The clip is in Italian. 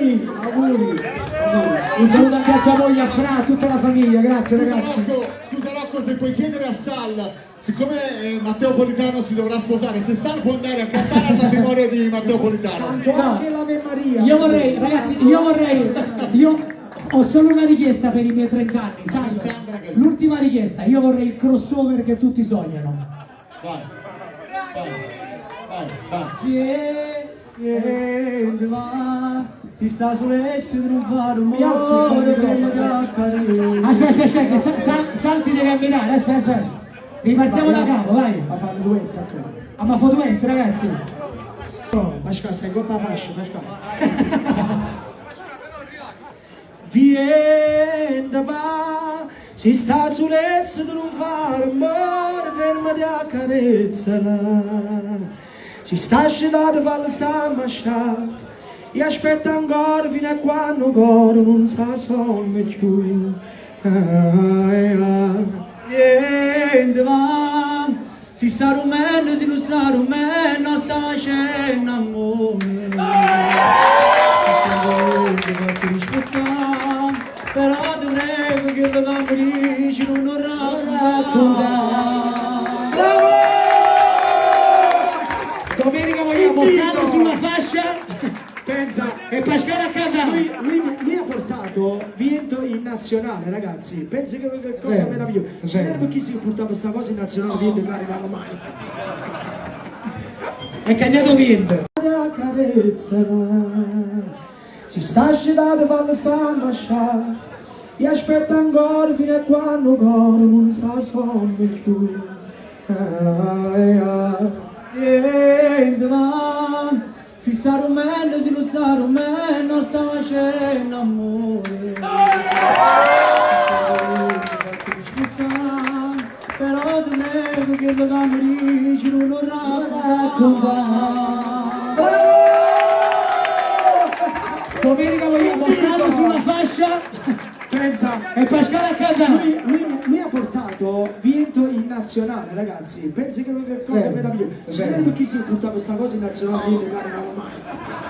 auguri, auguri. Un saluto anche a tua moglie, Fra, a tutta la famiglia, grazie ragazzi. Scusa Rocco, se puoi chiedere a Sal, siccome Matteo Politano si dovrà sposare, se Sal può andare a cantare al matrimonio di Matteo Politano. Canto anche l'Ave Maria. Io vorrei, ragazzi, io ho solo una richiesta per i miei 30 anni, Sandra. L'ultima richiesta, io vorrei il crossover che tutti sognano. Vai, vai, vai, vai. Vieni, va, si sta sull'esso di non fare un Aspetta, che Sal ti deve ammirare, aspetta. Ripartiamo da capo, vai. A fare duetto, ok. Ma fa duetto, ragazzi. Pasqua, stai in coppa fascia, Pasqua. Vieni va, si sta sull'esso di non fare amore, fermati a carezzala. Si sta asciugando, falla sta masciata, e aspetta ancora fino a quando ancora non sa sonno più. Niente va, si sta rumendo, si lo sta rumendo, sta facendo amore. Però ti prego che lo capisci, non lo raccontare. Domenica vogliamo Sal sulla fascia. Pensa, E Pasquale a cantare. lui mi ha portato vinto in nazionale, ragazzi. Pensa che cosa meravigliosa. Se non era chi si portava questa cosa in nazionale, vinto non arrivava mai. È cagnato vinto. Si sta asciugando, falla sta masciata, e aspetta ancora fino a quando ancora non sa sonno più. Niente va, si sta rumendo, si lo sta rumendo, sta facendo amore. Però ti prego che lo capisci, non lo raccontare. Domenica vogliamo Sal sulla fascia. Pensa, E Pasquale a cantare. lui mi ha portato vinto in nazionale, ragazzi. Pensa che cosa meravigliosa. Se non era chi si portava questa cosa in nazionale, vinto non arrivava mai.